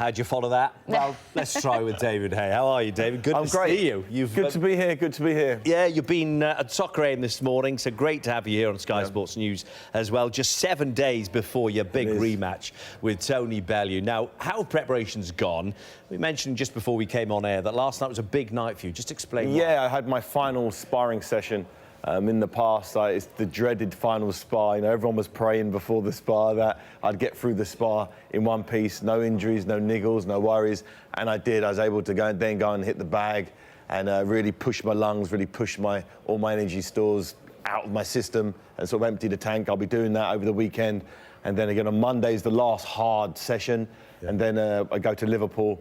How'd you follow that? Well, let's try with David Haye. How are you, David? Good to see you. Good to be here, good to be here. Yeah, you've been at Soccer Aim this morning, so great to have you here on Sky Sports News as well. Just 7 days before your big rematch with Tony Bellew. Now, how have preparations gone? We mentioned just before we came on air that last night was a big night for you. Just explain why. I had my final sparring session. In the past, it's the dreaded final spar. You know, everyone was praying before the spar that I'd get through the spar in one piece, no injuries, no niggles, no worries, and I did. I was able to go and hit the bag and really push my lungs, really push all my energy stores out of my system and sort of empty the tank. I'll be doing that over the weekend, and then again on Monday's the last hard session, and then I go to Liverpool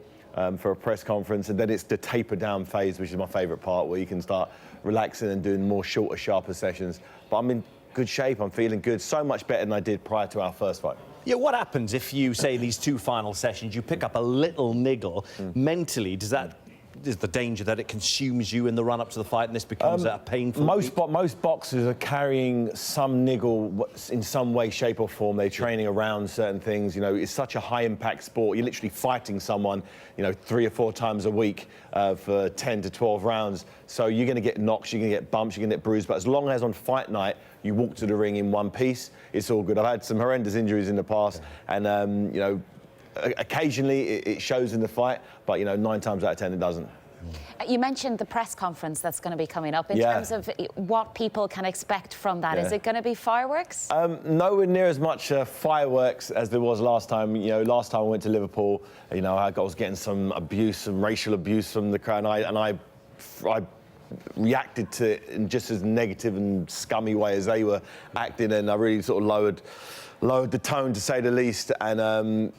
for a press conference, and then it's the taper down phase, which is my favourite part, where you can start relaxing and doing more shorter, sharper sessions. But I'm in good shape, I'm feeling good, so much better than I did prior to our first fight. Yeah, what happens if you, say, these two final sessions, you pick up a little niggle mentally? Is the danger that it consumes you in the run-up to the fight and this becomes a painful... Most boxers are carrying some niggle in some way, shape or form. They're training around certain things. You know, it's such a high-impact sport. You're literally fighting someone, you know, 3 or 4 times a week for 10 to 12 rounds. So you're going to get knocks, you're going to get bumps, you're going to get bruised. But as long as on fight night you walk to the ring in one piece, it's all good. I've had some horrendous injuries in the past, and, you know, occasionally it shows in the fight, but, you know, 9 times out of 10 it doesn't. You mentioned the press conference that's going to be coming up. In terms of what people can expect from that, is it going to be fireworks? Nowhere near as much fireworks as there was last time. You know, last time I went to Liverpool, you know, I was getting some abuse, some racial abuse from the crowd, and I reacted to it in just as negative and scummy way as they were acting, and I really sort of lowered the tone, to say the least, and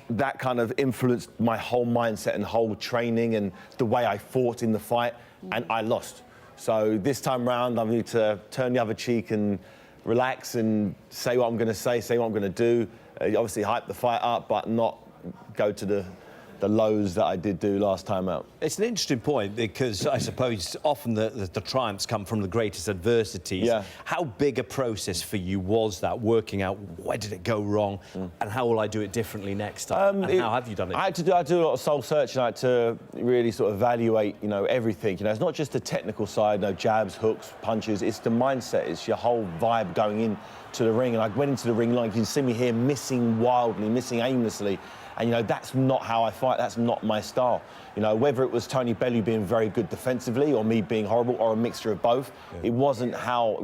that kind of influenced my whole mindset and whole training and the way I fought in the fight, and I lost. So this time round, I need to turn the other cheek and relax and say what I'm going to say what I'm going to do. Obviously hype the fight up, but not go to the lows that I did do last time out. It's an interesting point, because I suppose often the triumphs come from the greatest adversities. How big a process for you was that, working out where did it go wrong and how will I do it differently next time? And how have you done it? I do a lot of soul searching. I had to really sort of evaluate, you know, everything. You know, it's not just the technical side, no jabs, hooks, punches. It's the mindset. It's your whole vibe going in to the ring. And I went into the ring like you can see me here, missing wildly, missing aimlessly. And, you know, that's not how I fight. That's not my style. You know, whether it was Tony Bellew being very good defensively or me being horrible or a mixture of both, it wasn't how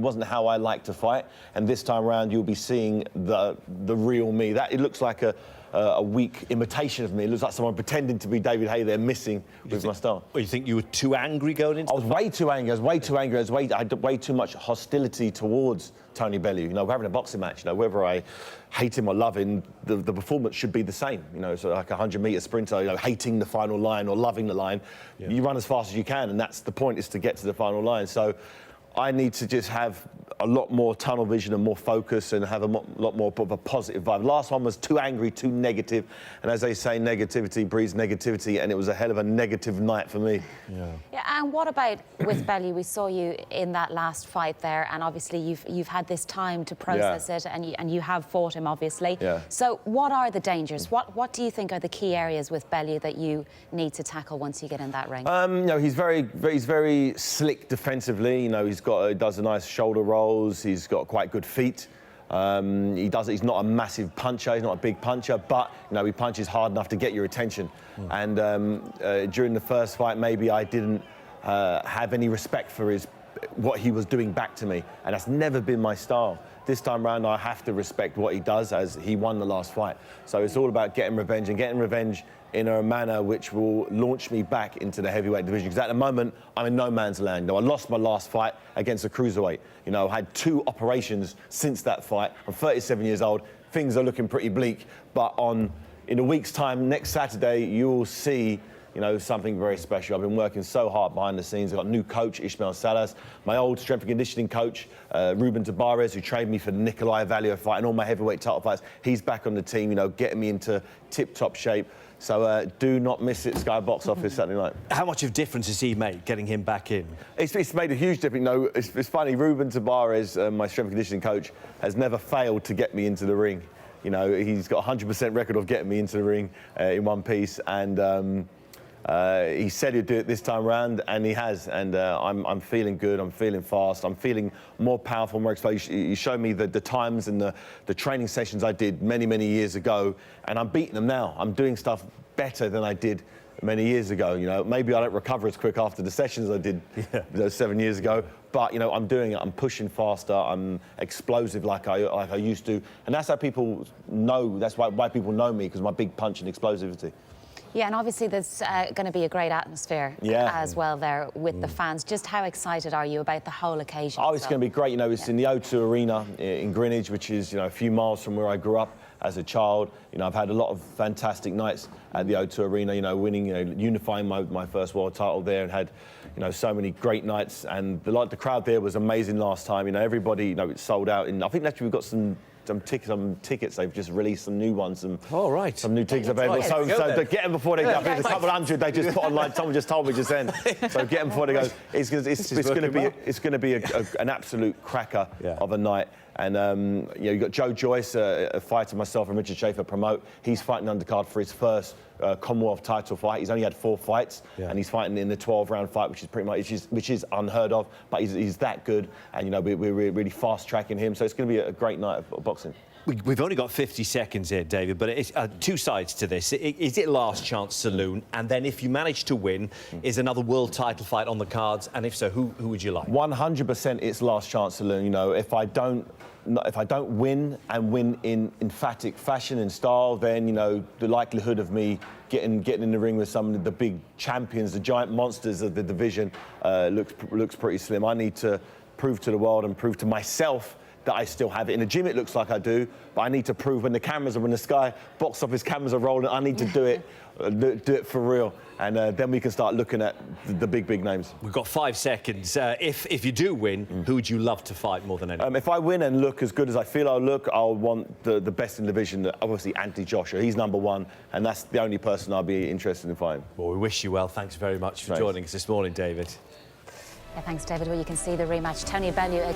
I like to fight. And this time around, you'll be seeing the real me. It looks like a weak imitation of me. It looks like someone pretending to be David Haye there, missing with my style. Well, you think you were too angry going into I was way too angry. I had way too much hostility towards Tony Bellew. You know, we're having a boxing match. You know, whether I hate him or love him, the performance should be the same. You know, so like a 100-metre sprinter, you know, hating the final line or loving the line, you run as fast as you can, and that's the point, is to get to the final line. So I need to just have a lot more tunnel vision and more focus and have a lot more of a positive vibe. Last one was too angry, too negative, and as they say, negativity breeds negativity, and it was a hell of a negative night for me. And what about with Bellew? We saw you in that last fight there, and obviously you've had this time to process it, and you have fought him, obviously. So what are the dangers? What do you think are the key areas with Bellew that you need to tackle once you get in that ring? You know, he's very slick defensively. You know, he does a nice shoulder rolls. He's got quite good feet. He's not a massive puncher. He's not a big puncher, but you know, he punches hard enough to get your attention. And during the first fight, maybe I didn't have any respect for what he was doing back to me, and that's never been my style. This time round, I have to respect what he does, as he won the last fight. So it's all about getting revenge, and getting revenge in a manner which will launch me back into the heavyweight division. Because at the moment, I'm in no man's land. You know, I lost my last fight against a cruiserweight. You know, I had 2 operations since that fight. I'm 37 years old. Things are looking pretty bleak. But in a week's time, next Saturday, you'll see, you know, something very special. I've been working so hard behind the scenes. I've got a new coach, Ismail Salas, my old strength and conditioning coach, Ruben Tabarez, who trained me for the Nikolai Valio fight and all my heavyweight title fights. He's back on the team, you know, getting me into tip-top shape. So do not miss it, Sky Box Office Saturday night. How much of difference has he made, getting him back in? It's made a huge difference. No, it's funny, Ruben Tabarez, my strength and conditioning coach, has never failed to get me into the ring. You know, he's got a 100% record of getting me into the ring in one piece, and he said he'd do it this time round, and he has. And I'm feeling good. I'm feeling fast. I'm feeling more powerful, more exposed. He showed me the times and the training sessions I did many years ago, and I'm beating them now. I'm doing stuff better than I did many years ago. You know, maybe I don't recover as quick after the sessions I did 7 years ago, but you know, I'm doing it. I'm pushing faster. I'm explosive like I used to, and that's how people know. That's why people know me, because my big punch and explosivity. Yeah, and obviously there's going to be a great atmosphere as well there with the fans. Just how excited are you about the whole occasion? Oh, it's going to be great. You know, it's in the O2 Arena in Greenwich, which is, you know, a few miles from where I grew up as a child. You know, I've had a lot of fantastic nights at the O2 Arena, you know, winning, you know, unifying my first world title there, and had, you know, so many great nights. And the crowd there was amazing last time. You know, everybody, you know, it's sold out. And I think actually we've got some tickets. They've just released some new ones. Some new tickets available. So get them before they go. I think there's a couple hundred they just put online. Someone just told me just then. So get them before they go. It's going to be an absolute cracker of a night. And you know, you've got Joe Joyce, a fighter, myself and Richard Schaefer promote. He's fighting undercard for his first Commonwealth title fight. He's only had 4 fights, and he's fighting in the 12-round fight, which is pretty much which is unheard of. But he's that good, and you know, we're really fast tracking him. So it's going to be a great night of boxing. We've only got 50 seconds here, David, but it's two sides to this. Is it last chance saloon? And then if you manage to win, is another world title fight on the cards? And if so, who would you like? 100% it's last chance saloon. You know, if I don't win and win in emphatic fashion and style, then, you know, the likelihood of me getting in the ring with some of the big champions, the giant monsters of the division, looks pretty slim. I need to prove to the world and prove to myself that I still have it. In the gym, it looks like I do, but I need to prove when the cameras are in the sky, box office cameras are rolling, I need to do it for real. And then we can start looking at the big names. We've got 5 seconds. If you do win, who would you love to fight more than anyone? If I win and look as good as I feel I'll look, I'll want the best in the division, obviously Anthony Joshua. He's #1, and that's the only person I'll be interested in fighting. Well, we wish you well. Thanks very much for joining us this morning, David. Yeah, thanks, David. Well, you can see the rematch. Tony Bellew again.